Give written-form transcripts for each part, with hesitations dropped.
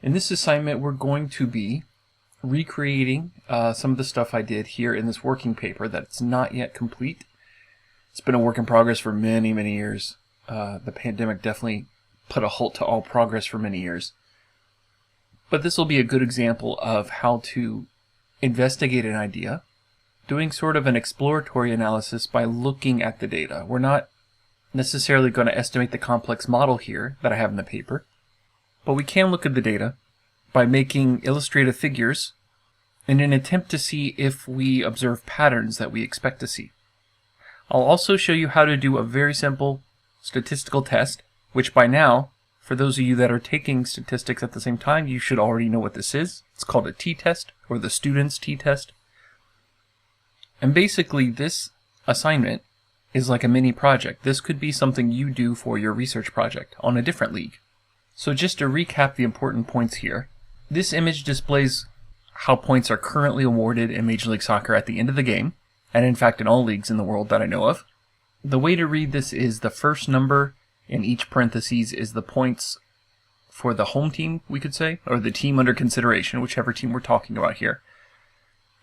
In this assignment, we're going to be recreating some of the stuff I did here in this working paper that's not yet complete. It's been a work in progress for many, many years. The pandemic definitely put a halt to all progress for many years. But this will be a good example of how to investigate an idea, doing sort of an exploratory analysis by looking at the data. We're not necessarily going to estimate the complex model here that I have in the paper, but we can look at the data by making illustrative figures in an attempt to see if we observe patterns that we expect to see. I'll also show you how to do a very simple statistical test, which by now, for those of you that are taking statistics at the same time, you should already know what this is. It's called a t-test, or the student's t-test. And basically this assignment is like a mini project. This could be something you do for your research project on a different league. So just to recap the important points here, this image displays how points are currently awarded in Major League Soccer at the end of the game, and in fact in all leagues in the world that I know of. The way to read this is the first number in each parentheses is the points for the home team, we could say, or the team under consideration, whichever team we're talking about here.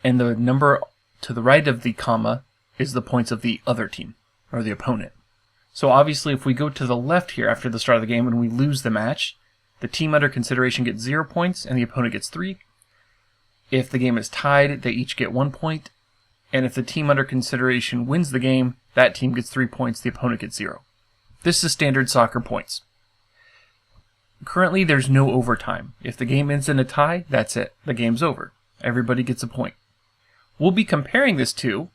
And the number to the right of the comma is the points of the other team, or the opponent. So obviously if we go to the left here after the start of the game and we lose the match, the team under consideration gets 0 points and the opponent gets 3. If the game is tied, they each get 1 point. And if the team under consideration wins the game, that team gets 3 points, the opponent gets 0. This is standard soccer points. Currently, there's no overtime. If the game ends in a tie, that's it. The game's over. Everybody gets a point. We'll be comparing this to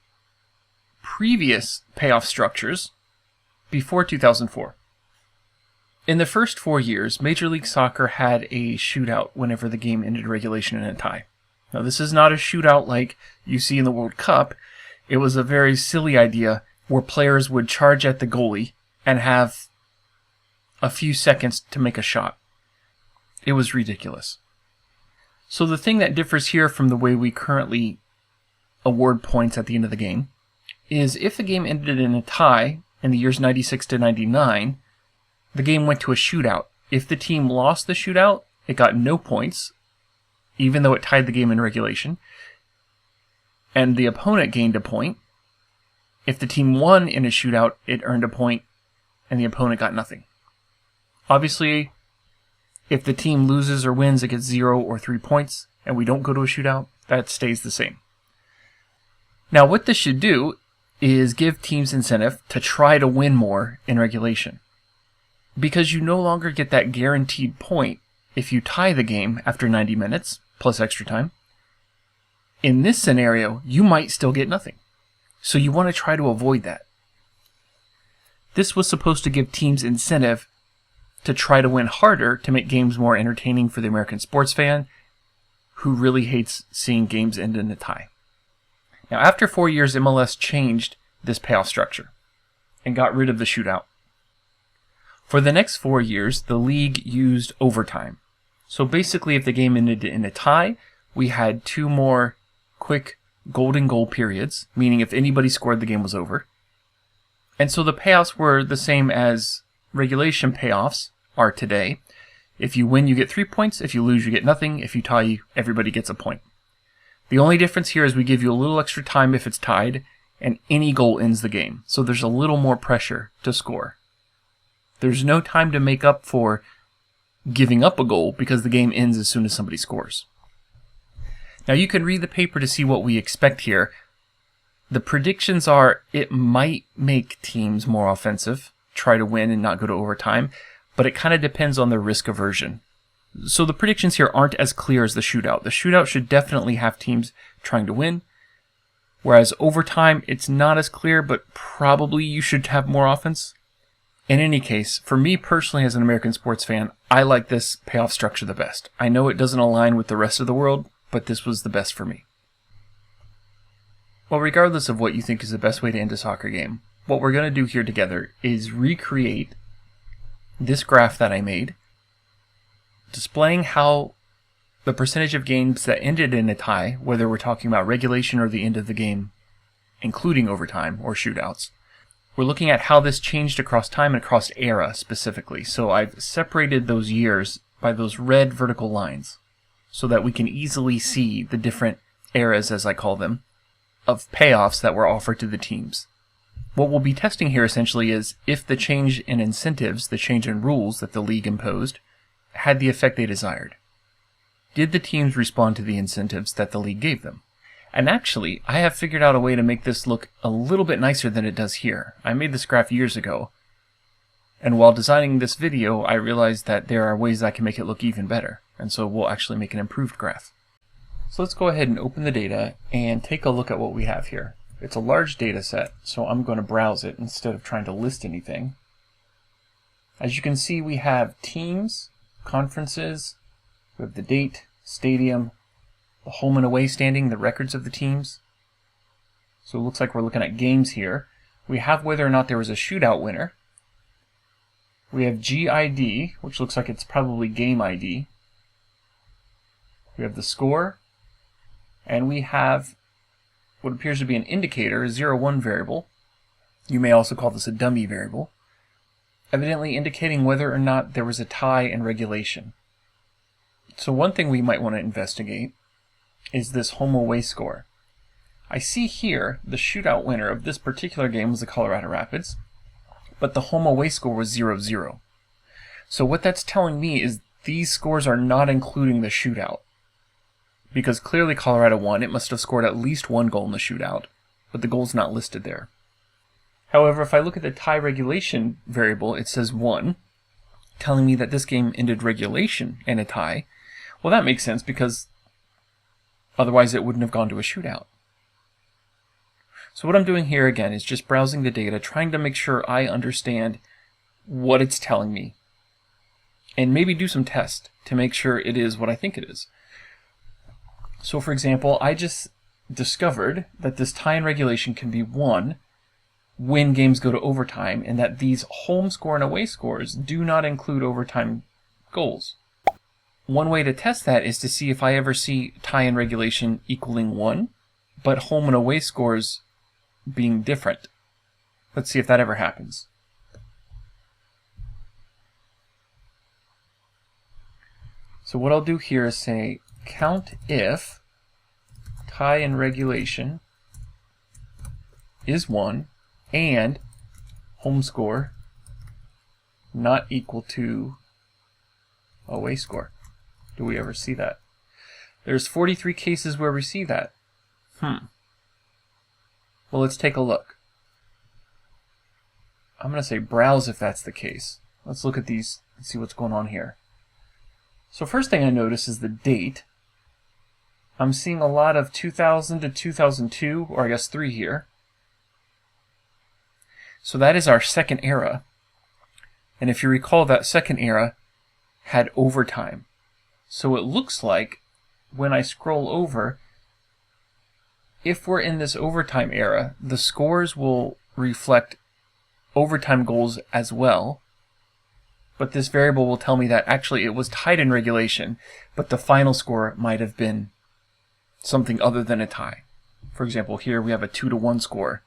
previous payoff structures before 2004. In the first 4 years, Major League Soccer had a shootout whenever the game ended regulation in a tie. Now, this is not a shootout like you see in the World Cup. It was a very silly idea where players would charge at the goalie and have a few seconds to make a shot. It was ridiculous. So the thing that differs here from the way we currently award points at the end of the game is if the game ended in a tie in the years 96 to 99, the game went to a shootout. If the team lost the shootout, it got no points, even though it tied the game in regulation, and the opponent gained a point. If the team won in a shootout, it earned a point, and the opponent got nothing. Obviously, if the team loses or wins, it gets 0 or 3 points, and we don't go to a shootout, that stays the same. Now, what this should do is give teams incentive to try to win more in regulation, because you no longer get that guaranteed point if you tie the game after 90 minutes, plus extra time. In this scenario, you might still get nothing. So you want to try to avoid that. This was supposed to give teams incentive to try to win harder to make games more entertaining for the American sports fan who really hates seeing games end in a tie. Now, after 4 years, MLS changed this payoff structure and got rid of the shootout. For the next 4 years, the league used overtime. So basically, if the game ended in a tie, we had 2 more quick golden goal periods, meaning if anybody scored, the game was over. And so the payoffs were the same as regulation payoffs are today. If you win, you get 3 points. If you lose, you get nothing. If you tie, everybody gets a point. The only difference here is we give you a little extra time if it's tied, and any goal ends the game. So there's a little more pressure to score. There's no time to make up for giving up a goal because the game ends as soon as somebody scores. Now you can read the paper to see what we expect here. The predictions are it might make teams more offensive, try to win and not go to overtime, but it kind of depends on their risk aversion. So the predictions here aren't as clear as the shootout. The shootout should definitely have teams trying to win, whereas overtime, it's not as clear, but probably you should have more offense. In any case, for me personally as an American sports fan, I like this payoff structure the best. I know it doesn't align with the rest of the world, but this was the best for me. Well, regardless of what you think is the best way to end a soccer game, what we're going to do here together is recreate this graph that I made, displaying how the percentage of games that ended in a tie, whether we're talking about regulation or the end of the game, including overtime or shootouts, we're looking at how this changed across time and across era specifically. So I've separated those years by those red vertical lines so that we can easily see the different eras, as I call them, of payoffs that were offered to the teams. What we'll be testing here essentially is if the change in incentives, the change in rules that the league imposed, had the effect they desired. Did the teams respond to the incentives that the league gave them? And actually, I have figured out a way to make this look a little bit nicer than it does here. I made this graph years ago, and while designing this video, I realized that there are ways I can make it look even better, and so we'll actually make an improved graph. So let's go ahead and open the data and take a look at what we have here. It's a large data set, so I'm going to browse it instead of trying to list anything. As you can see, we have teams, conferences, we have the date, stadium, the home and away standing, the records of the teams. So it looks like we're looking at games here. We have whether or not there was a shootout winner. We have GID, which looks like it's probably game ID. We have the score, and we have what appears to be an indicator, a 0-1 variable. You may also call this a dummy variable, evidently indicating whether or not there was a tie in regulation. So one thing we might want to investigate is this home away score. I see here the shootout winner of this particular game was the Colorado Rapids, but the home away score was 0-0. So what that's telling me is these scores are not including the shootout. Because clearly Colorado won, it must have scored at least one goal in the shootout, but the goal's not listed there. However, if I look at the tie regulation variable, it says 1, telling me that this game ended regulation in a tie. Well, that makes sense because otherwise it wouldn't have gone to a shootout. So what I'm doing here again is just browsing the data, trying to make sure I understand what it's telling me, and maybe do some tests to make sure it is what I think it is. So for example, I just discovered that this tie in regulation can be won when games go to overtime, and that these home score and away scores do not include overtime goals. One way to test that is to see if I ever see tie in regulation equaling 1, but home and away scores being different. Let's see if that ever happens. So what I'll do here is say count if tie in regulation is 1 and home score not equal to away score. Do we ever see that? There's 43 cases where we see that. Well, let's take a look. I'm going to say browse if that's the case. Let's look at these and see what's going on here. So first thing I notice is the date. I'm seeing a lot of 2000 to 2002, or I guess 3 here. So that is our second era. And if you recall, that second era had overtime. So it looks like when I scroll over, if we're in this overtime era, the scores will reflect overtime goals as well. But this variable will tell me that actually it was tied in regulation, but the final score might have been something other than a tie. For example, here we have a 2-1 score,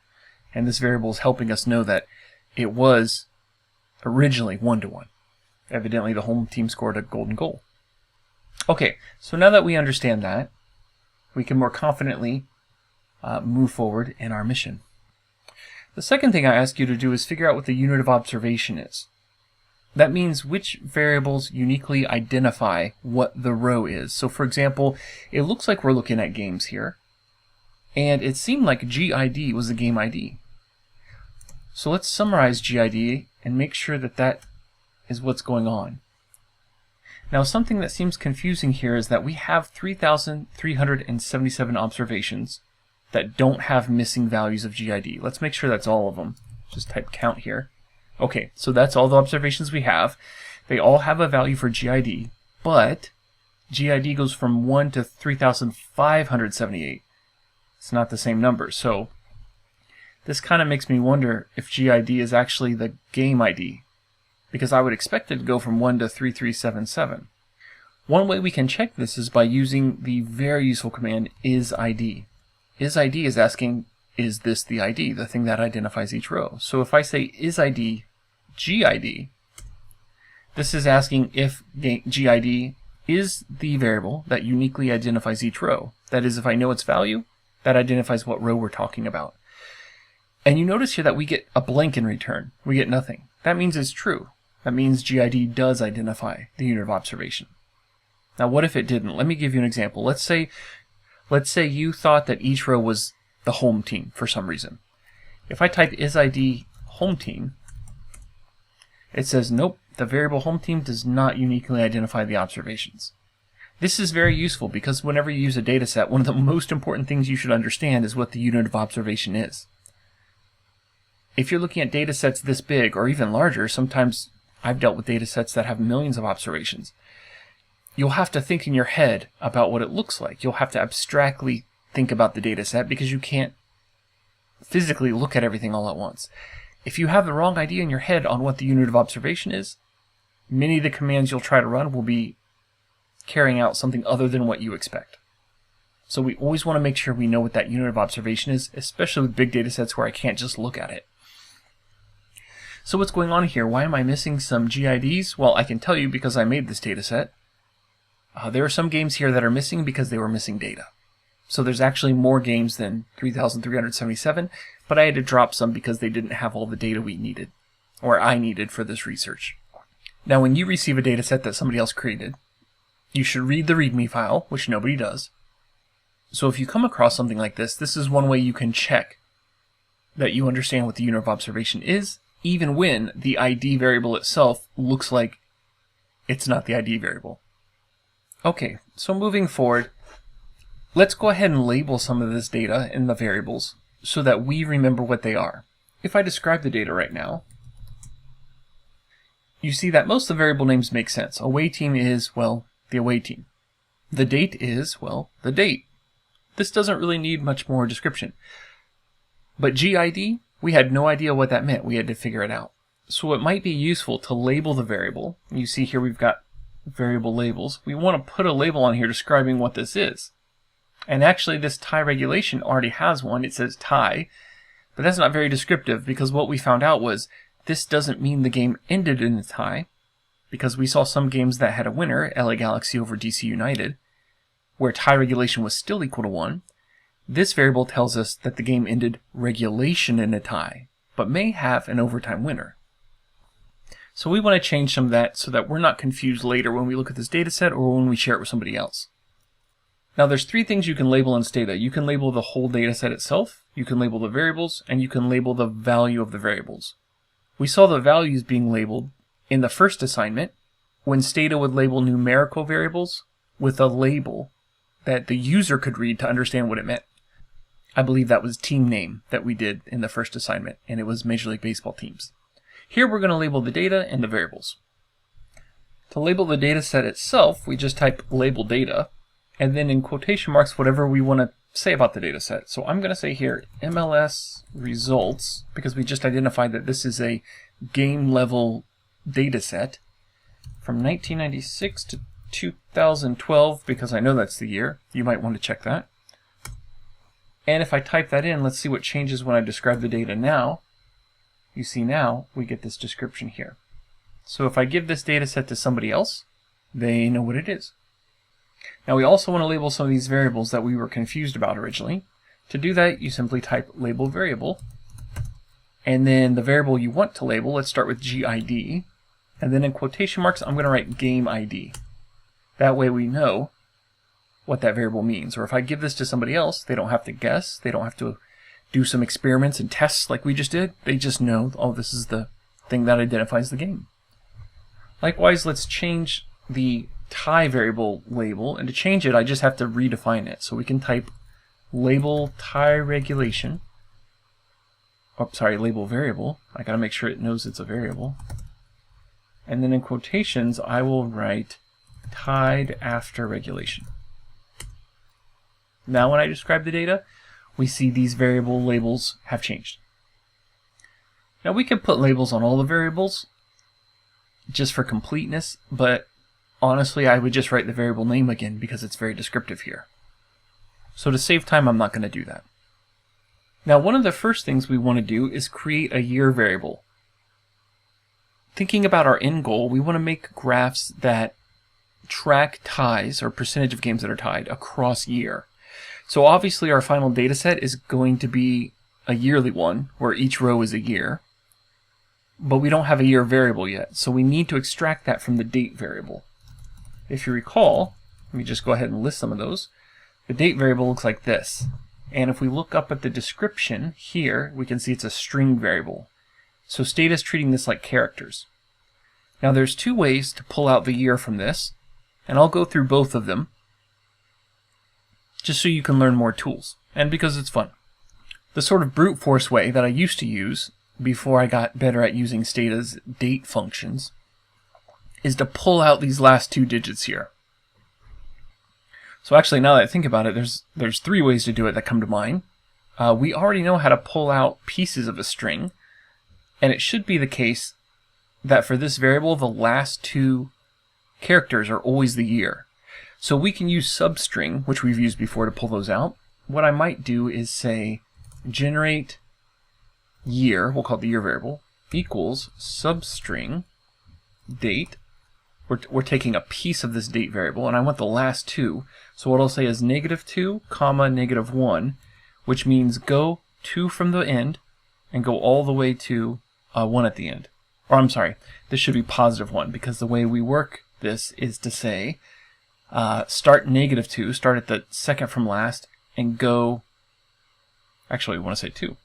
and this variable is helping us know that it was originally 1-1. Evidently the home team scored a golden goal. Okay, so now that we understand that, we can more confidently move forward in our mission. The second thing I ask you to do is figure out what the unit of observation is. That means which variables uniquely identify what the row is. So for example, it looks like we're looking at games here, and it seemed like GID was the game ID. So let's summarize GID and make sure that that is what's going on. Now something that seems confusing here is that we have 3,377 observations that don't have missing values of GID. Let's make sure that's all of them. Just type count here. Okay, so that's all the observations we have. They all have a value for GID, but GID goes from 1 to 3,578. It's not the same number, so this kind of makes me wonder if GID is actually the game ID, because I would expect it to go from 1 to 3377. One way we can check this is by using the very useful command isID. isID is asking, is this the ID, the thing that identifies each row? So if I say isID GID, This is asking if GID is the variable that uniquely identifies each row. That is, if I know its value, that identifies what row we're talking about. And you notice here that we get a blank in return. We get nothing. That means it's true. That means GID does identify the unit of observation. Now what if it didn't? Let me give you an example. Let's say you thought that each row was the home team for some reason. If I type isID home team, it says nope, the variable home team does not uniquely identify the observations. This is very useful because whenever you use a data set, one of the most important things you should understand is what the unit of observation is. If you're looking at data sets this big or even larger, sometimes I've dealt with data sets that have millions of observations. You'll have to think in your head about what it looks like. You'll have to abstractly think about the data set because you can't physically look at everything all at once. If you have the wrong idea in your head on what the unit of observation is, many of the commands you'll try to run will be carrying out something other than what you expect. So we always want to make sure we know what that unit of observation is, especially with big data sets where I can't just look at it. So what's going on here? Why am I missing some GIDs? Well, I can tell you because I made this data set. There are some games here that are missing because they were missing data. So there's actually more games than 3,377, but I had to drop some because they didn't have all the data we needed, or I needed for this research. Now when you receive a data set that somebody else created, you should read the README file, which nobody does. So if you come across something like this is one way you can check that you understand what the unit of observation is, even when the ID variable itself looks like it's not the ID variable. Okay, so moving forward, let's go ahead and label some of this data in the variables so that we remember what they are. If I describe the data right now, you see that most of the variable names make sense. Away team is, well, the away team. The date is, well, the date. This doesn't really need much more description. But GID, we had no idea what that meant. We had to figure it out. So it might be useful to label the variable. You see here we've got variable labels. We want to put a label on here describing what this is. And actually this tie regulation already has one. It says tie, but that's not very descriptive because what we found out was this doesn't mean the game ended in a tie, because we saw some games that had a winner, LA Galaxy over DC United, where tie regulation was still equal to 1. This variable tells us that the game ended regulation in a tie, but may have an overtime winner. So we want to change some of that so that we're not confused later when we look at this data set or when we share it with somebody else. Now there's three things you can label in Stata. You can label the whole data set itself, you can label the variables, and you can label the value of the variables. We saw the values being labeled in the first assignment when Stata would label numerical variables with a label that the user could read to understand what it meant. I believe that was team name that we did in the first assignment, and it was Major League Baseball teams. Here we're going to label the data and the variables. To label the data set itself, we just type label data, and then in quotation marks whatever we want to say about the data set. So I'm going to say here MLS results, because we just identified that this is a game level data set from 1996 to 2012, because I know that's the year. You might want to check that. And if I type that in, let's see what changes when I describe the data now. You see now we get this description here. So if I give this data set to somebody else, they know what it is. Now we also want to label some of these variables that we were confused about originally. To do that, you simply type label variable, and then the variable you want to label, let's start with GID, and then in quotation marks I'm going to write game ID. That way we know what that variable means. Or if I give this to somebody else, they don't have to guess, they don't have to do some experiments and tests like we just did. They just know, oh, this is the thing that identifies the game. Likewise, let's change the tie variable label, and to change it I just have to redefine it. So we can type label tie regulation, label variable. I gotta make sure it knows it's a variable. And then in quotations I will write tied after regulation. Now when I describe the data, we see these variable labels have changed. Now we can put labels on all the variables just for completeness, but honestly I would just write the variable name again because it's very descriptive here. So to save time, I'm not going to do that. Now one of the first things we want to do is create a year variable. thinking about our end goal, we want to make graphs that track ties or percentage of games that are tied across year. So obviously our final data set is going to be a yearly one where each row is a year, but we don't have a year variable yet. So we need to extract that from the date variable. If you recall, let me just go ahead and list some of those. The date variable looks like this. And if we look up at the description here, we can see it's a string variable. So Stata is treating this like characters. Now there's two ways to pull out the year from this, and I'll go through both of them just so you can learn more tools, and because it's fun. The sort of brute force way that I used to use before I got better at using Stata's date functions is to pull out these last two digits here. So actually, now that I think about it, there's three ways to do it that come to mind. We already know how to pull out pieces of a string, and it should be the case that for this variable, the last two characters are always the year. So we can use substring, which we've used before, to pull those out. What I might do is say generate year, we'll call it the year variable, equals substring date. We're taking a piece of this date variable, and I want the last two. So what I'll say is -2, -1, which means go 2 from the end and go all the way to 1 at the end. Or I'm sorry, this should be +1, because the way we work this is to say start -2, start at the second from last, and go... Actually, we want to say 2.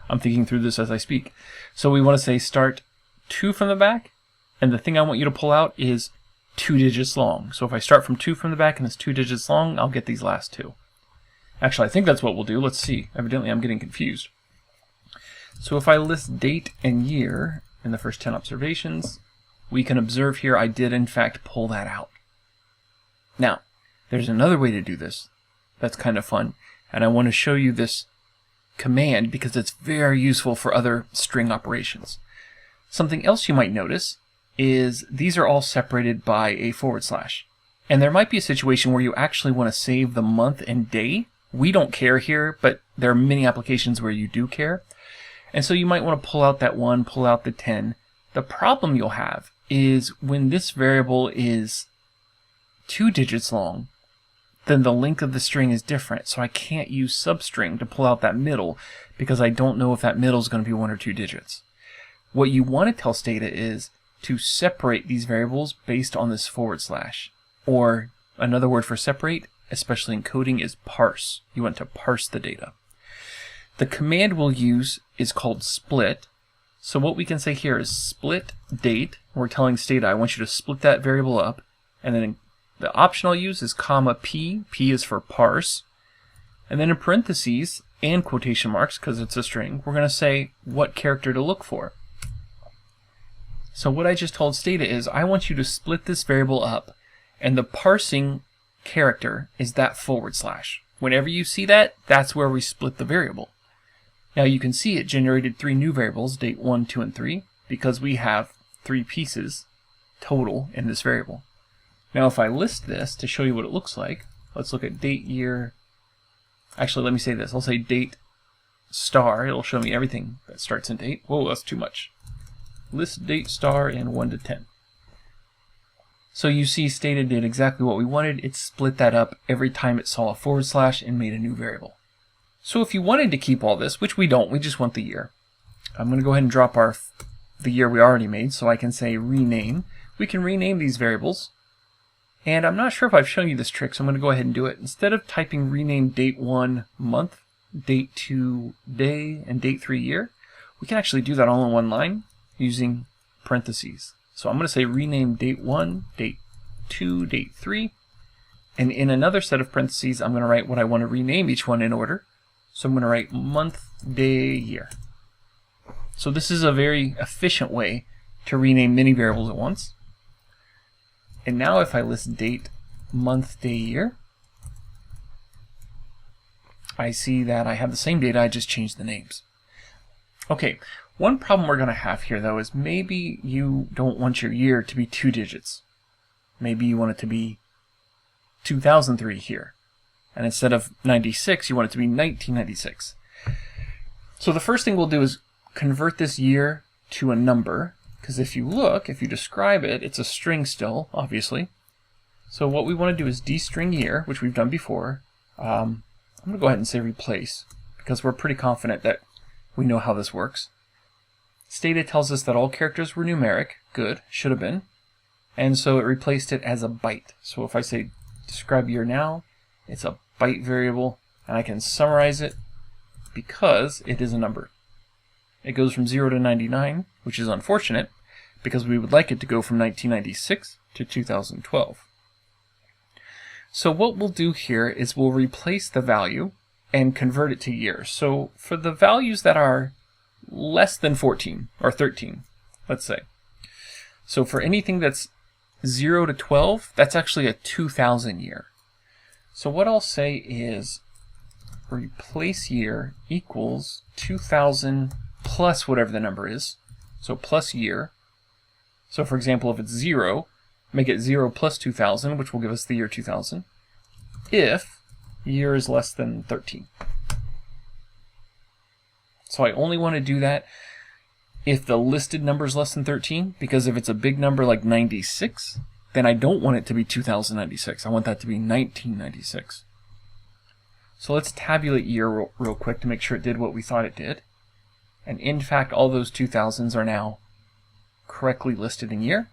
I'm thinking through this as I speak. So we want to say start 2 from the back, and the thing I want you to pull out is 2 digits long. So if I start from 2 from the back and it's 2 digits long, I'll get these last two. Actually, I think that's what we'll do. Let's see. Evidently, I'm getting confused. So if I list date and year in the first 10 observations, we can observe here I did in fact pull that out. Now, there's another way to do this that's kind of fun, and I want to show you this command because it's very useful for other string operations. Something else you might notice is these are all separated by a /. And there might be a situation where you actually want to save the month and day. We don't care here, but there are many applications where you do care. And so you might want to pull out that 1, pull out the 10. The problem you'll have is when this variable is 2 digits long, then the length of the string is different. So I can't use substring to pull out that middle because I don't know if that middle is going to be 1 or 2 digits. What you want to tell Stata is to separate these variables based on this /. Or another word for separate, especially in coding, is parse. You want to parse the data. The command we'll use is called split. So what we can say here is split date. We're telling Stata, I want you to split that variable up. And then the option I'll use is "p." P is for parse. And then in parentheses and quotation marks, because it's a string, we're going to say what character to look for. So what I just told Stata is I want you to split this variable up, and the parsing character is that /. Whenever you see that, that's where we split the variable. Now you can see it generated 3 new variables, date 1, 2, and 3, because we have 3 pieces total in this variable. Now if I list this to show you what it looks like, let's look at date, year. Actually, let me say this. I'll say date star. It'll show me everything that starts in date. Whoa, that's too much. List date star in 1 to 10. So you see Stata did exactly what we wanted. It split that up every time it saw a / and made a new variable. So if you wanted to keep all this, which we don't, we just want the year. I'm going to go ahead and drop the year we already made, so I can say rename. We can rename these variables. And I'm not sure if I've shown you this trick, so I'm going to go ahead and do it. Instead of typing rename date 1 month, date 2 day, and date 3 year, we can actually do that all in one line using parentheses. So I'm going to say rename date 1, date 2, date 3, and in another set of parentheses I'm going to write what I want to rename each one in order. So I'm going to write month, day, year. So this is a very efficient way to rename many variables at once. And now if I list date, month, day, year, I see that I have the same data, I just changed the names. Okay, one problem we're going to have here though is maybe you don't want your year to be 2 digits. Maybe you want it to be 2003 here. And instead of 96, you want it to be 1996. So the first thing we'll do is convert this year to a number. Because if you describe it, it's a string still, obviously. So what we want to do is destring year, which we've done before. I'm going to go ahead and say replace, because we're pretty confident that we know how this works. Stata tells us that all characters were numeric. Good, should have been. And so it replaced it as a byte. So if I say describe year now, it's a byte variable, and I can summarize it because it is a number. It goes from 0 to 99, which is unfortunate, because we would like it to go from 1996 to 2012. So what we'll do here is we'll replace the value and convert it to years. So for the values that are less than 14, or 13, let's say. So for anything that's 0 to 12, that's actually a 2000 year. So what I'll say is replace year equals 2000 plus whatever the number is. So plus year. So for example, if it's 0, make it 0 plus 2000, which will give us the year 2000, if year is less than 13. So I only want to do that if the listed number is less than 13, because if it's a big number like 96, then I don't want it to be 2096. I want that to be 1996. So let's tabulate year real quick to make sure it did what we thought it did. And in fact, all those 2000s are now correctly listed in year.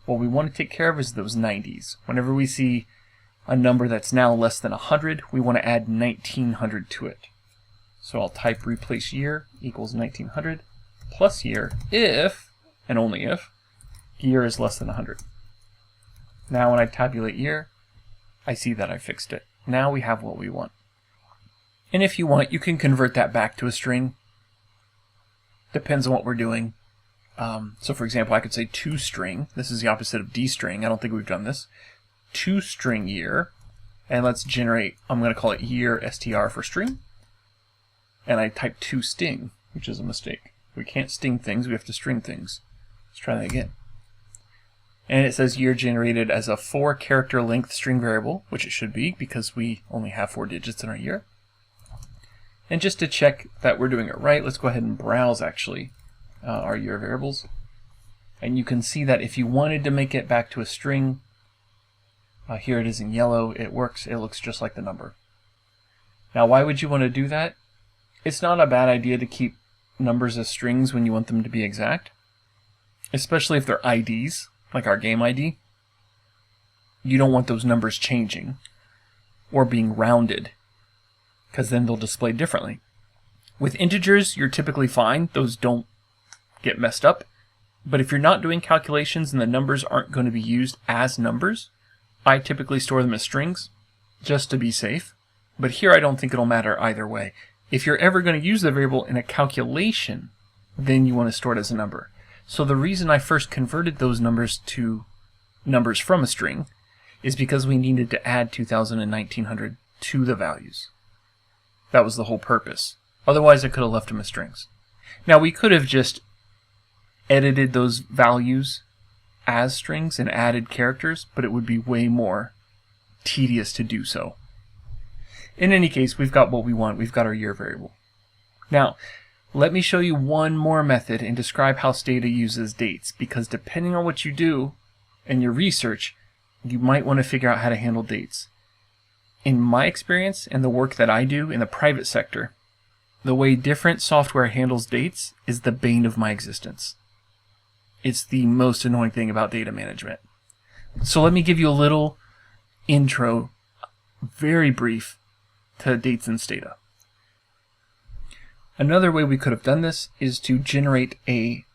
What we want to take care of is those 90s. Whenever we see a number that's now less than 100, we want to add 1900 to it. So I'll type replace year equals 1900 plus year if, and only if, year is less than 100. Now when I tabulate year, I see that I fixed it. Now we have what we want. And if you want, you can convert that back to a string. Depends on what we're doing. So for example, I could say toString. This is the opposite of dstring. I don't think we've done this. ToString year. And let's generate, I'm going to call it year str for string. And I type toSting, which is a mistake. We can't sting things, we have to string things. Let's try that again. And it says year generated as a 4-character length string variable, which it should be because we only have 4 digits in our year. And just to check that we're doing it right, let's go ahead and browse actually our year variables. And you can see that if you wanted to make it back to a string, here it is in yellow, it works, it looks just like the number. Now why would you want to do that? It's not a bad idea to keep numbers as strings when you want them to be exact, especially if they're IDs, like our game ID. You don't want those numbers changing or being rounded, because then they'll display differently. With integers, you're typically fine. Those don't get messed up. But if you're not doing calculations and the numbers aren't going to be used as numbers, I typically store them as strings just to be safe. But here I don't think it'll matter either way. If you're ever going to use the variable in a calculation, then you want to store it as a number. So the reason I first converted those numbers to numbers from a string is because we needed to add 2000 and 1900 to the values. That was the whole purpose. Otherwise, I could have left them as strings. Now, we could have just edited those values as strings and added characters, but it would be way more tedious to do so. In any case, we've got what we want. We've got our year variable. Now, let me show you one more method and describe how Stata uses dates, because depending on what you do and your research, you might want to figure out how to handle dates. In my experience and the work that I do in the private sector, the way different software handles dates is the bane of my existence. It's the most annoying thing about data management. So let me give you a little intro, very brief, to dates in Stata. Another way we could have done this is to generate a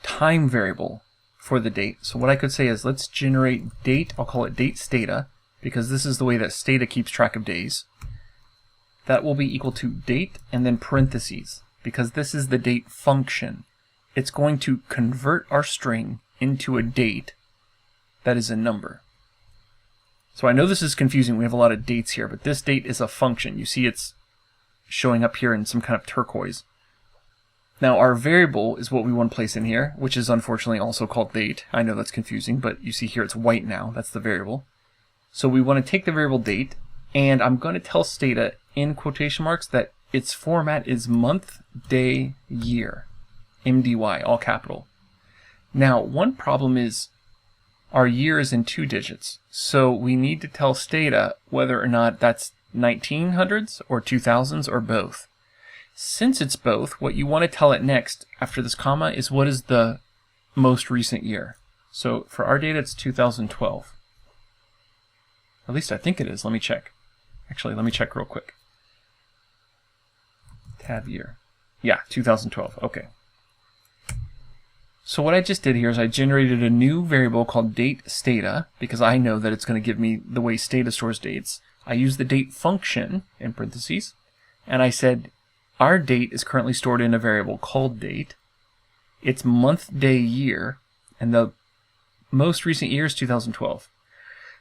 time variable for the date. So what I could say is let's generate date, I'll call it date Stata, because this is the way that Stata keeps track of days. That will be equal to date and then parentheses, because this is the date function. It's going to convert our string into a date that is a number. So I know this is confusing, we have a lot of dates here, but this date is a function. You see it's showing up here in some kind of turquoise. Now our variable is what we want to place in here, which is unfortunately also called date. I know that's confusing, but you see here it's white now, that's the variable. So we want to take the variable date, and I'm going to tell Stata in quotation marks that its format is month, day, year. MDY, all capital. Now, one problem is our year is in 2 digits, so we need to tell Stata whether or not that's 1900s or 2000s or both. Since it's both, what you want to tell it next after this comma is what is the most recent year. So for our data, it's 2012. At least I think it is. Let me check. Actually, let me check real quick. Tab year. Yeah, 2012. Okay. So what I just did here is I generated a new variable called date stata because I know that it's going to give me the way Stata stores dates. I used the date function in parentheses, and I said our date is currently stored in a variable called date. It's month, day, year, and the most recent year is 2012.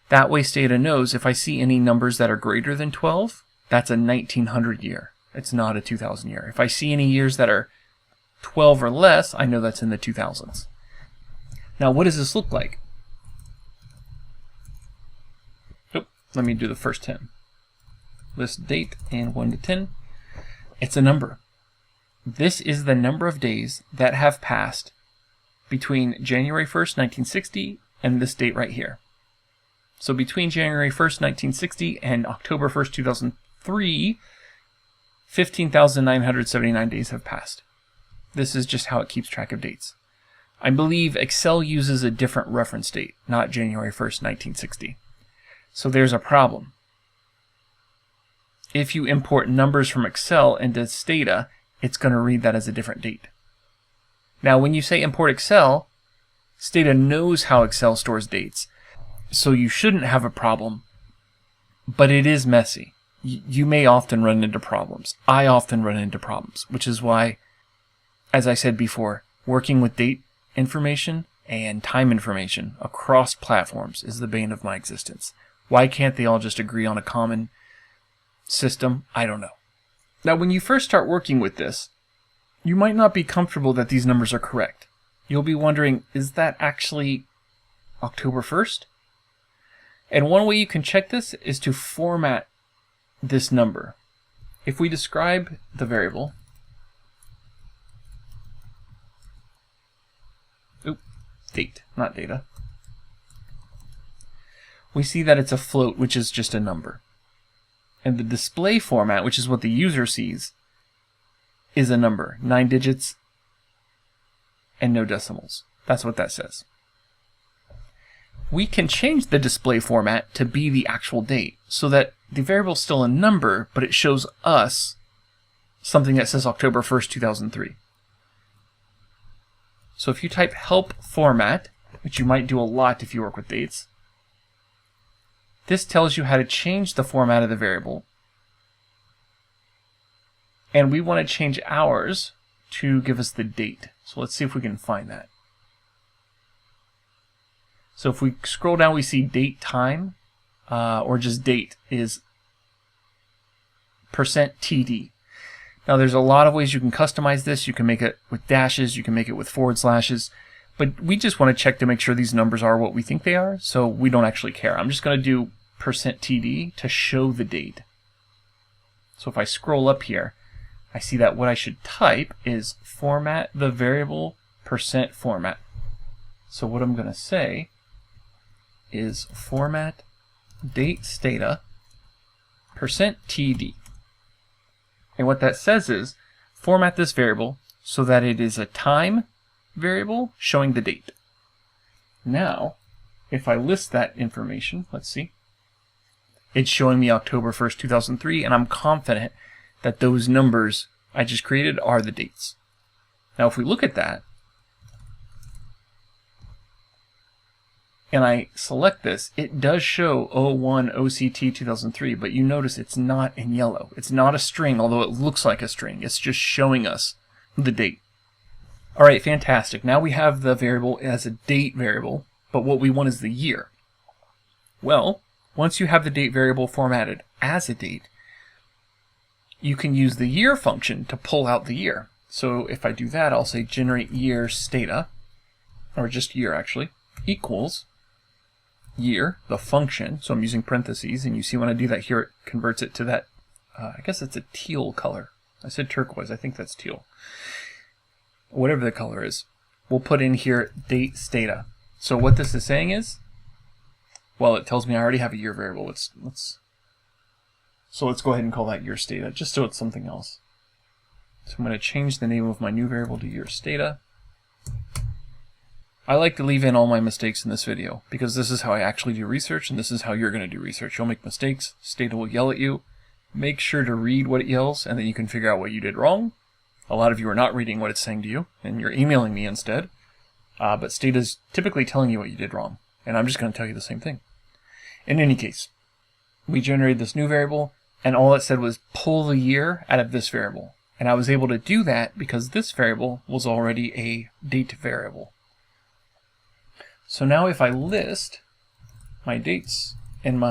That way Stata knows if I see any numbers that are greater than 12, that's a 1900 year. It's not a 2000 year. If I see any years that are 12 or less, I know that's in the 2000s. Now, what does this look like? Oh, let me do the first 10. List date and 1 to 10. It's a number. This is the number of days that have passed between January 1st, 1960 and this date right here. So between January 1st, 1960 and October 1st, 2003, 15,979 days have passed. This is just how it keeps track of dates. I believe Excel uses a different reference date, not January 1st, 1960. So there's a problem. If you import numbers from Excel into Stata, it's going to read that as a different date. Now, when you say import Excel, Stata knows how Excel stores dates, so you shouldn't have a problem, but it is messy. You may often run into problems. I often run into problems, which is why, as I said before, working with date information and time information across platforms is the bane of my existence. Why can't they all just agree on a common system? I don't know. Now, when you first start working with this, you might not be comfortable that these numbers are correct. You'll be wondering, is that actually October 1st? And one way you can check this is to format this number. If we describe the variable, date, not data, we see that it's a float, which is just a number. And the display format, which is what the user sees, is a number, 9 digits and no decimals. That's what that says. We can change the display format to be the actual date so that the variable is still a number, but it shows us something that says October 1st, 2003. So if you type help format, which you might do a lot if you work with dates, this tells you how to change the format of the variable. And we want to change ours to give us the date. So let's see if we can find that. So if we scroll down, we see date time, or just date is %TD. Now there's a lot of ways you can customize this. You can make it with dashes, you can make it with forward slashes, but we just want to check to make sure these numbers are what we think they are, so we don't actually care. I'm just going to do %TD to show the date. So if I scroll up here, I see that what I should type is format the variable %format. So what I'm going to say is format date stata %TD. And what that says is format this variable so that it is a time variable showing the date. Now, if I list that information, let's see, it's showing me October 1st, 2003, and I'm confident that those numbers I just created are the dates. Now, if we look at that, and I select this, it does show 01 OCT 2003, but you notice it's not in yellow. It's not a string, although it looks like a string. It's just showing us the date. All right, fantastic. Now we have the variable as a date variable, but what we want is the year. Well, once you have the date variable formatted as a date, you can use the year function to pull out the year. So if I do that, I'll say generate year stata, or just year actually, equals year, the function, so I'm using parentheses, and you see when I do that here, it converts it to that, I guess it's a teal color. I said turquoise, I think that's teal. Whatever the color is. we'll put in here date stata. So what this is saying is, well, it tells me I already have a year variable. So let's go ahead and call that year stata, just so it's something else. So I'm going to change the name of my new variable to year stata. I like to leave in all my mistakes in this video, because this is how I actually do research, and this is how you're going to do research. You'll make mistakes, Stata will yell at you. Make sure to read what it yells, and then you can figure out what you did wrong. A lot of you are not reading what it's saying to you, and you're emailing me instead. But Stata's typically telling you what you did wrong, and I'm just going to tell you the same thing. In any case, we generated this new variable, and all it said was pull the year out of this variable. And I was able to do that because this variable was already a date variable. So now if I list my dates and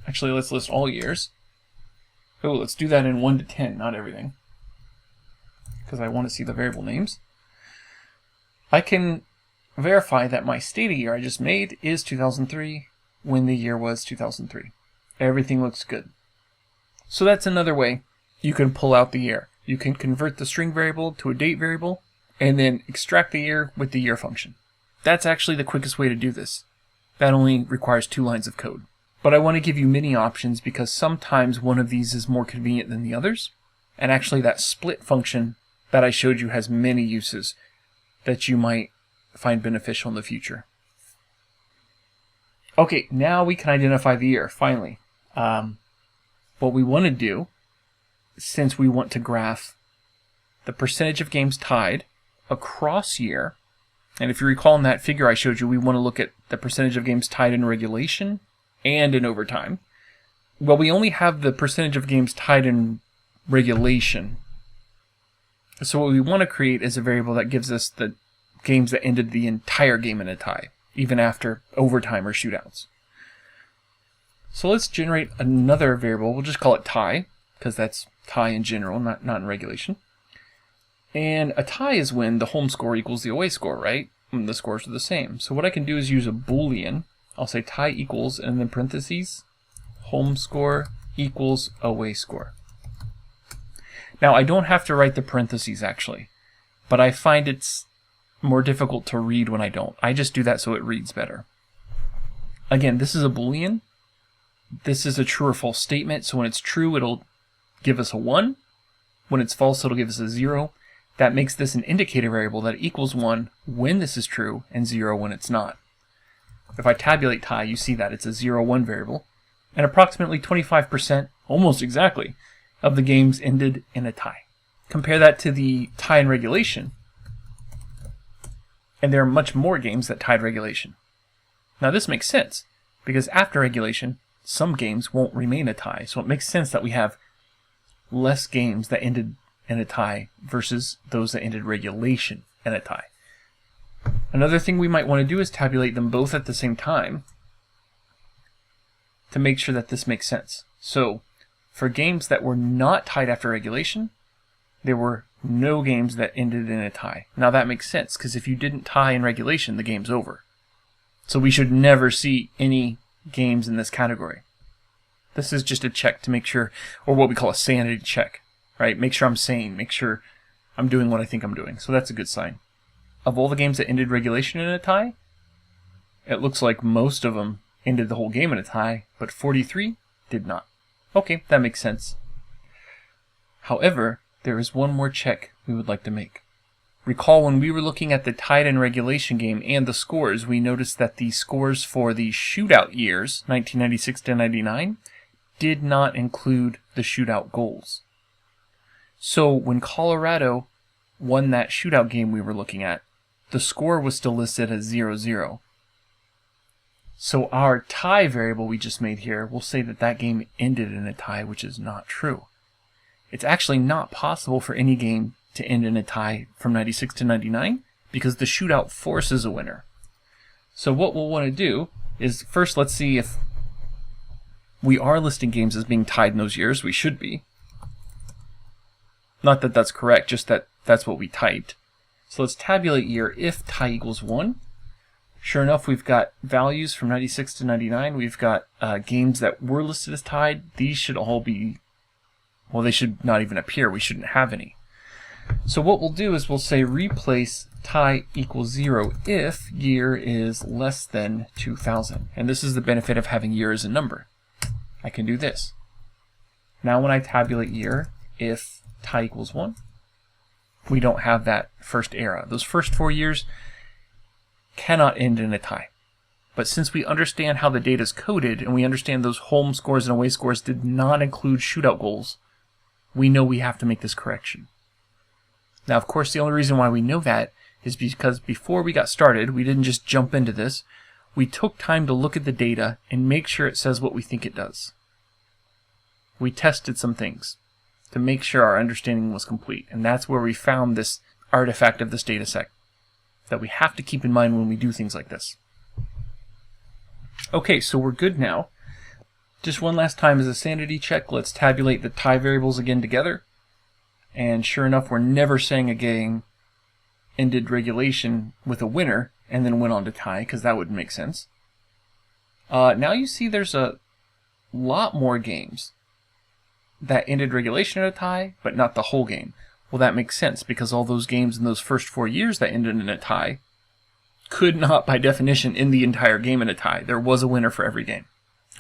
actually let's list all years. Oh, let's do that in 1 to 10, not everything, because I want to see the variable names. I can verify that my Stata year I just made is 2003 when the year was 2003. Everything looks good. So that's another way you can pull out the year. You can convert the string variable to a date variable and then extract the year with the year function. That's actually the quickest way to do this. That only requires 2 lines of code. But I want to give you many options because sometimes one of these is more convenient than the others. And actually that split function that I showed you has many uses that you might find beneficial in the future. Okay, now we can identify the year, finally. What we want to do, since we want to graph the percentage of games tied across year, and if you recall in that figure I showed you, we want to look at the percentage of games tied in regulation and in overtime. Well, we only have the percentage of games tied in regulation. So what we want to create is a variable that gives us the games that ended the entire game in a tie, even after overtime or shootouts. So let's generate another variable. We'll just call it tie, because that's tie in general, not in regulation. And a tie is when the home score equals the away score, right? And the scores are the same. So what I can do is use a Boolean. I'll say tie equals, and then parentheses, home score equals away score. Now I don't have to write the parentheses actually, but I find it's more difficult to read when I don't. I just do that so it reads better. Again, this is a Boolean. This is a true or false statement, so when it's true it'll give us a 1. When it's false it'll give us a 0. That makes this an indicator variable that equals 1 when this is true and 0 when it's not. If I tabulate tie, you see that it's a 0-1 variable, and approximately 25%, almost exactly, of the games ended in a tie. Compare that to the tie in regulation, and there are much more games that tied regulation. Now this makes sense, because after regulation, some games won't remain a tie, so it makes sense that we have less games that ended in a tie versus those that ended regulation in a tie. Another thing we might want to do is tabulate them both at the same time to make sure that this makes sense. So for games that were not tied after regulation, there were no games that ended in a tie. Now that makes sense, because if you didn't tie in regulation, the game's over. So we should never see any games in this category. This is just a check to make sure, or what we call a sanity check, right? Make sure I'm sane, make sure I'm doing what I think I'm doing. So that's a good sign. Of all the games that ended regulation in a tie, it looks like most of them ended the whole game in a tie, but 43 did not. Okay, that makes sense. However, there is one more check we would like to make. Recall when we were looking at the tied in regulation game and the scores, we noticed that the scores for the shootout years, 1996 to 99, did not include the shootout goals. So when Colorado won that shootout game we were looking at, the score was still listed as 0-0. So our tie variable we just made here will say that that game ended in a tie, which is not true. It's actually not possible for any game to end in a tie from 96 to 99 because the shootout forces a winner. So what we'll want to do is first let's see if we are listing games as being tied in those years. We should be. Not that that's correct, just that that's what we typed. So let's tabulate year if tie equals 1. Sure enough, we've got values from 96 to 99. We've got games that were listed as tied. These should all be, well, they should not even appear. We shouldn't have any. So what we'll do is we'll say replace tie equals 0 if year is less than 2000. And this is the benefit of having year as a number. I can do this. Now when I tabulate year, if tie equals 1, we don't have that first era. Those first 4 years cannot end in a tie. But since we understand how the data is coded, and we understand those home scores and away scores did not include shootout goals, we know we have to make this correction. Now, of course, the only reason why we know that is because before we got started, we didn't just jump into this. We took time to look at the data and make sure it says what we think it does. We tested some things to make sure our understanding was complete, and that's where we found this artifact of this data set that we have to keep in mind when we do things like this. Okay, so we're good now. Just one last time as a sanity check, let's tabulate the tie variables again together. And sure enough, we're never saying a game ended regulation with a winner and then went on to tie, because that wouldn't make sense. Now you see there's a lot more games that ended regulation at a tie, but not the whole game. Well, that makes sense, because all those games in those first 4 years that ended in a tie could not, by definition, end the entire game in a tie. There was a winner for every game.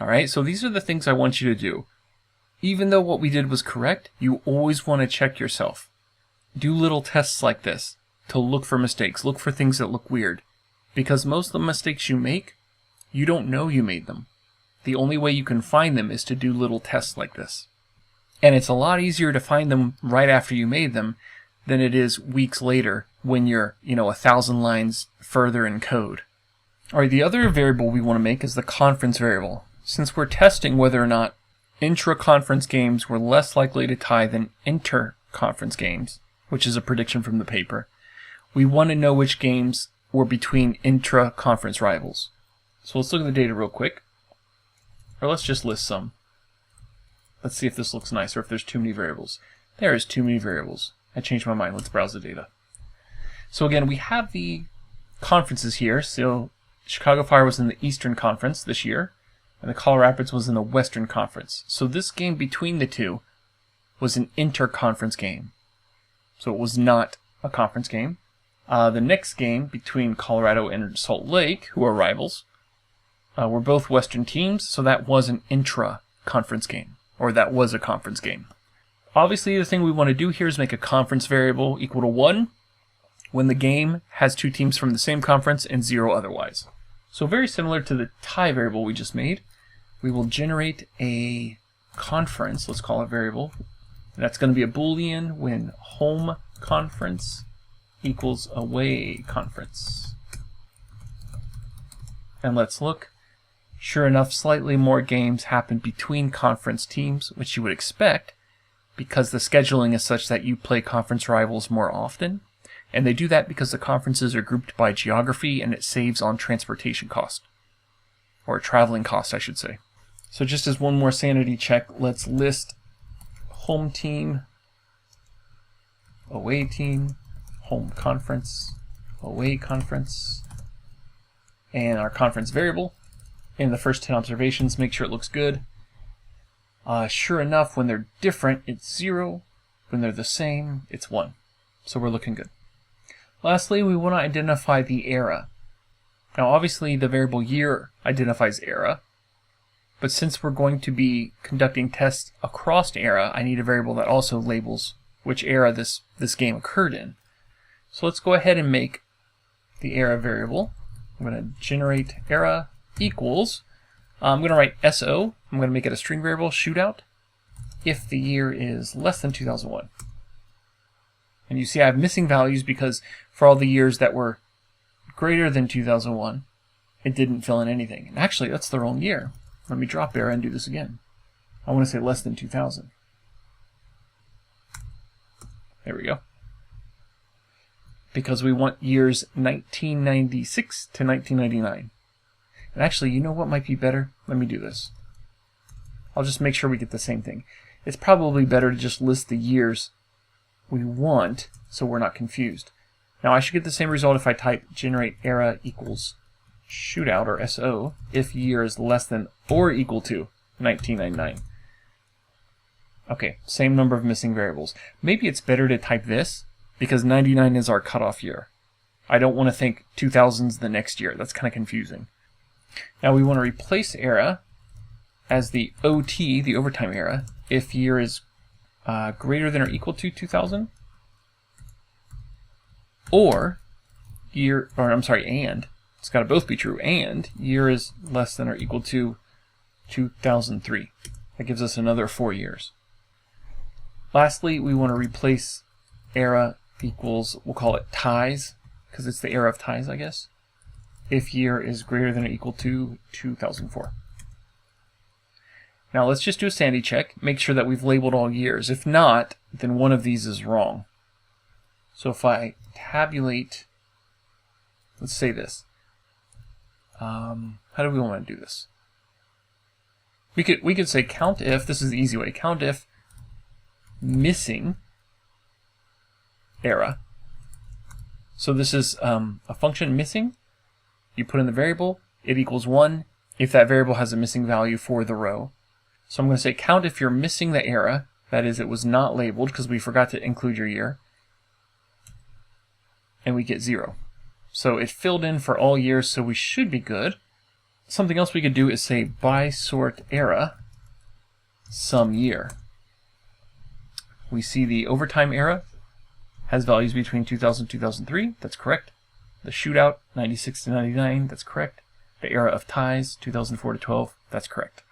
Alright, so these are the things I want you to do. Even though what we did was correct, you always want to check yourself. Do little tests like this to look for mistakes. Look for things that look weird. Because most of the mistakes you make, you don't know you made them. The only way you can find them is to do little tests like this. And it's a lot easier to find them right after you made them than it is weeks later when you're, 1,000 lines further in code. Alright, the other variable we want to make is the conference variable. Since we're testing whether or not intra-conference games were less likely to tie than inter-conference games, which is a prediction from the paper, we want to know which games were between intra-conference rivals. So let's look at the data real quick. Or let's just list some. Let's see if this looks nice or if there's too many variables. There is too many variables. I changed my mind. Let's browse the data. So again, we have the conferences here. So Chicago Fire was in the Eastern Conference this year, and the Colorado Rapids was in the Western Conference. So this game between the two was an inter-conference game. So it was not a conference game. The next game between Colorado and Salt Lake, who are rivals, were both Western teams, so that was an intra-conference game, or that was a conference game. Obviously, the thing we want to do here is make a conference variable equal to 1 when the game has 2 teams from the same conference and 0 otherwise. So very similar to the tie variable we just made, we will generate a conference, let's call it variable. That's going to be a Boolean when home conference equals away conference. And let's look. Sure enough, slightly more games happen between conference teams, which you would expect, because the scheduling is such that you play conference rivals more often. And they do that because the conferences are grouped by geography and it saves on transportation cost. Or traveling cost, I should say. So just as one more sanity check, let's list home team, away team, home conference, away conference, and our conference variable. In the first 10 observations, make sure it looks good. Sure enough, when they're different, it's 0. When they're the same, it's 1. So we're looking good. Lastly, we want to identify the era. Now obviously the variable year identifies era, but since we're going to be conducting tests across era, I need a variable that also labels which era this game occurred in. So let's go ahead and make the era variable. I'm going to generate era equals, I'm going to write SO, I'm going to make it a string variable, shootout, if the year is less than 2001. And you see I have missing values because for all the years that were greater than 2001, it didn't fill in anything. And actually, that's the wrong year. Let me drop era and do this again. I want to say less than 2000. There we go. Because we want years 1996 to 1999. And actually, you know what might be better? Let me do this. I'll just make sure we get the same thing. It's probably better to just list the years we want so we're not confused. Now I should get the same result if I type generate era equals shootout, or SO, if year is less than or equal to 1999. Okay, same number of missing variables. Maybe it's better to type this because 99 is our cutoff year. I don't want to think 2000's the next year. That's kind of confusing. Now we want to replace era as the OT, the overtime era, if year is greater than or equal to 2000, or and it's got to both be true, and year is less than or equal to 2003. That gives us another 4 years. Lastly, we want to replace era equals, we'll call it ties, because it's the era of ties, I guess, if year is greater than or equal to 2004. Now let's just do a sanity check, make sure that we've labeled all years. If not, then one of these is wrong. So if I tabulate, let's say this. How do we want to do this? We could say count if, this is the easy way, count if missing era. So this is a function missing. You put in the variable, it equals 1 if that variable has a missing value for the row. So I'm going to say count if you're missing the era, that is it was not labeled because we forgot to include your year, and we get 0. So it filled in for all years, so we should be good. Something else we could do is say by sort era sum year. We see the overtime era has values between 2000 and 2003, that's correct. The shootout, 96 to 99, that's correct. The era of ties, 2004 to 12, that's correct.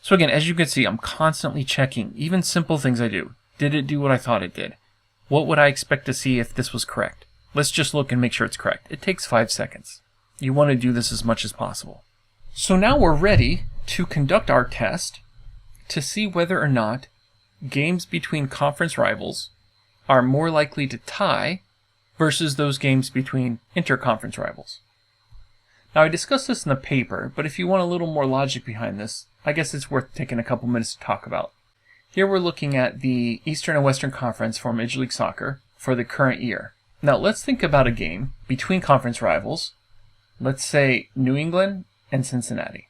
So again, as you can see, I'm constantly checking, even simple things I do. Did it do what I thought it did? What would I expect to see if this was correct? Let's just look and make sure it's correct. It takes 5 seconds. You want to do this as much as possible. So now we're ready to conduct our test to see whether or not games between conference rivals are more likely to tie versus those games between interconference rivals. Now I discussed this in the paper, but if you want a little more logic behind this, I guess it's worth taking a couple minutes to talk about. Here we're looking at the Eastern and Western Conference for Major League Soccer for the current year. Now let's think about a game between conference rivals, let's say New England and Cincinnati.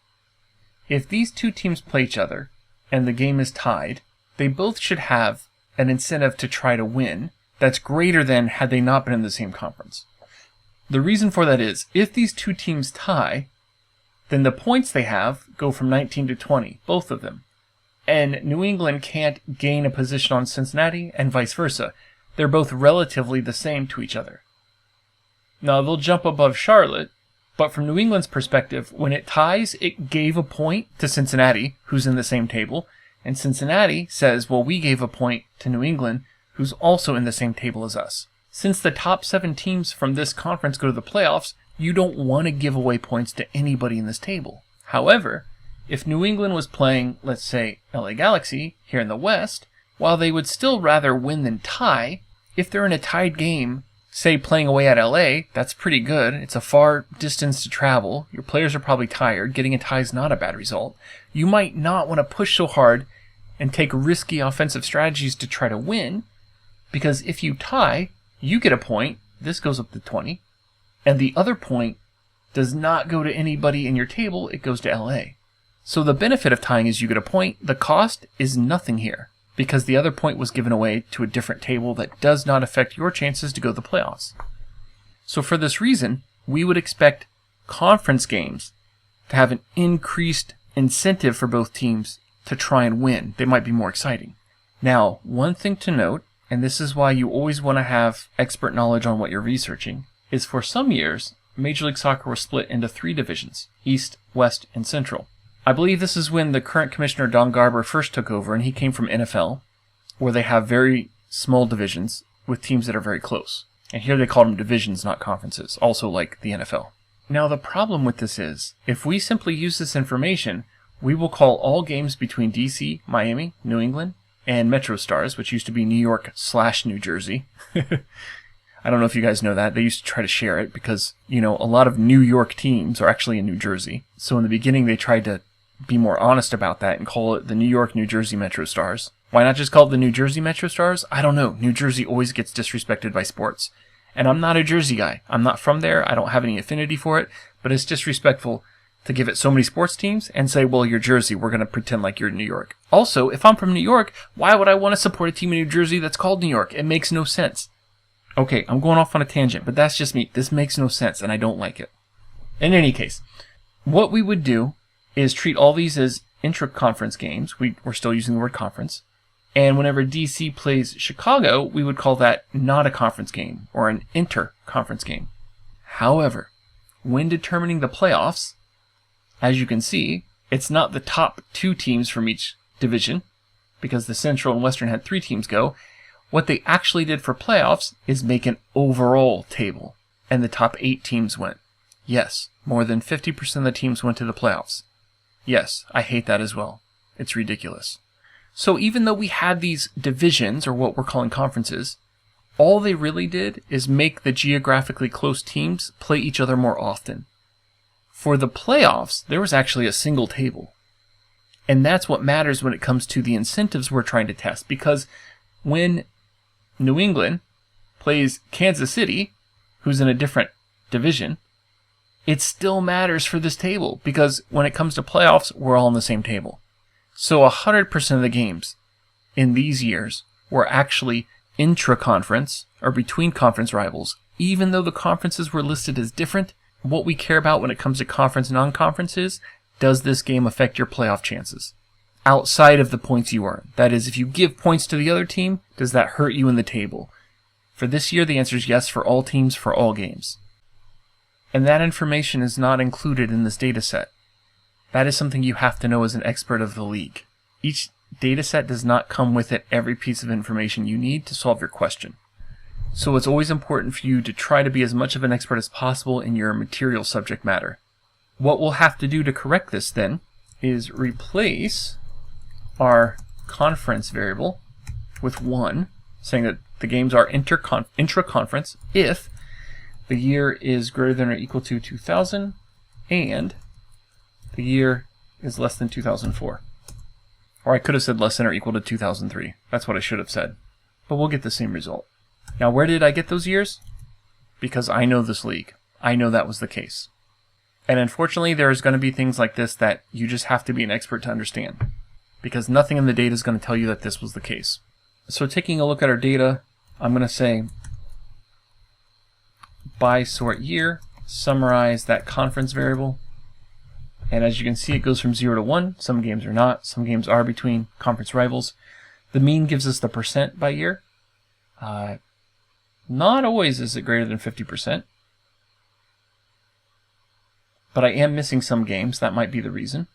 If these two teams play each other and the game is tied, they both should have an incentive to try to win that's greater than had they not been in the same conference. The reason for that is, if these two teams tie, then the points they have go from 19 to 20, both of them. And New England can't gain a position on Cincinnati and vice versa. They're both relatively the same to each other. Now they'll jump above Charlotte, but from New England's perspective, when it ties, it gave a point to Cincinnati, who's in the same table, and Cincinnati says, well, we gave a point to New England, who's also in the same table as us. Since the top 7 teams from this conference go to the playoffs, you don't want to give away points to anybody in this table. However, if New England was playing, let's say, LA Galaxy here in the West, while they would still rather win than tie, if they're in a tied game, say playing away at LA, that's pretty good. It's a far distance to travel. Your players are probably tired. Getting a tie is not a bad result. You might not want to push so hard and take risky offensive strategies to try to win, because if you tie, you get a point, this goes up to 20, and the other point does not go to anybody in your table, it goes to LA. So the benefit of tying is you get a point, the cost is nothing here, because the other point was given away to a different table that does not affect your chances to go to the playoffs. So for this reason, we would expect conference games to have an increased incentive for both teams to try and win. They might be more exciting. Now, one thing to note, and this is why you always want to have expert knowledge on what you're researching, is for some years, Major League Soccer was split into 3 divisions, East, West, and Central. I believe this is when the current commissioner, Don Garber, first took over, and he came from NFL, where they have very small divisions with teams that are very close. And here they call them divisions, not conferences, also like the NFL. Now the problem with this is, if we simply use this information, we will call all games between DC, Miami, New England, and Metro Stars, which used to be New York/New Jersey. I don't know if you guys know that. They used to try to share it because, a lot of New York teams are actually in New Jersey. So in the beginning, they tried to be more honest about that and call it the New York/New Jersey Metro Stars. Why not just call it the New Jersey Metro Stars? I don't know. New Jersey always gets disrespected by sports. And I'm not a Jersey guy. I'm not from there. I don't have any affinity for it. But it's disrespectful to give it so many sports teams and say, well, you're Jersey. We're going to pretend like you're New York. Also, if I'm from New York, why would I want to support a team in New Jersey that's called New York? It makes no sense. Okay, I'm going off on a tangent, but that's just me. This makes no sense, and I don't like it. In any case, what we would do is treat all these as intra-conference games. We're still using the word conference. And whenever DC plays Chicago, we would call that not a conference game or an inter-conference game. However, when determining the playoffs, as you can see, it's not the top 2 teams from each division, because the Central and Western had 3 teams go. What they actually did for playoffs is make an overall table, and the top 8 teams went. Yes, more than 50% of the teams went to the playoffs. Yes, I hate that as well. It's ridiculous. So even though we had these divisions, or what we're calling conferences, all they really did is make the geographically close teams play each other more often. For the playoffs, there was actually a single table. And that's what matters when it comes to the incentives we're trying to test, because when New England plays Kansas City, who's in a different division, it still matters for this table, because when it comes to playoffs, we're all on the same table. So 100% of the games in these years were actually intra-conference, or between conference rivals. Even though the conferences were listed as different, what we care about when it comes to conference and non-conference is, does this game affect your playoff chances? Outside of the points you earn. That is, if you give points to the other team, does that hurt you in the table? For this year, the answer is yes for all teams, for all games. And that information is not included in this data set. That is something you have to know as an expert of the league. Each data set does not come with it every piece of information you need to solve your question. So it's always important for you to try to be as much of an expert as possible in your material subject matter. What we'll have to do to correct this then is replace our conference variable with 1, saying that the games are intra-conference if the year is greater than or equal to 2000 and the year is less than 2004. Or I could have said less than or equal to 2003. That's what I should have said. But we'll get the same result. Now, where did I get those years? Because I know this league. I know that was the case. And unfortunately, there's going to be things like this that you just have to be an expert to understand. Because nothing in the data is going to tell you that this was the case. So taking a look at our data, I'm going to say by sort year, summarize that conference variable. And as you can see, it goes from 0 to 1. Some games are not. Some games are between conference rivals. The mean gives us the percent by year. Not always is it greater than 50%. But I am missing some games. That might be the reason.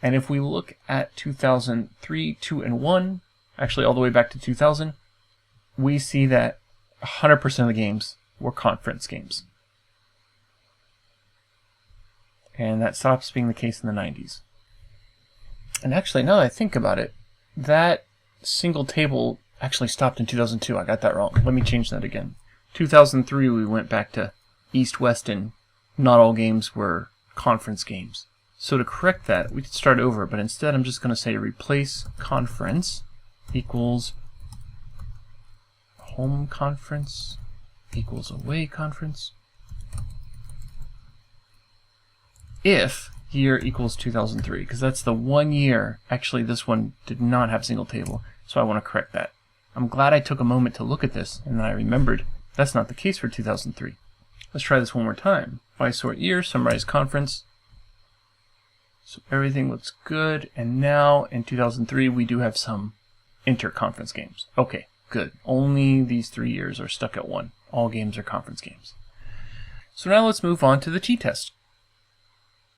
And if we look at 2003, 2, and 1, actually all the way back to 2000, we see that 100% of the games were conference games. And that stops being the case in the 90s. And actually, now that I think about it, that single table actually stopped in 2002. I got that wrong. Let me change that again. 2003, we went back to East-West, and not all games were conference games. So to correct that, we could start over, but instead I'm just going to say replace conference equals home conference equals away conference if year equals 2003, because that's the 1 year. Actually, this one did not have single table, so I want to correct that. I'm glad I took a moment to look at this, and then I remembered that's not the case for 2003. Let's try this one more time. By sort year, summarize conference. So everything looks good, and now in 2003 we do have some inter-conference games. Okay, good. Only these 3 years are stuck at 1. All games are conference games. So now let's move on to the t-test.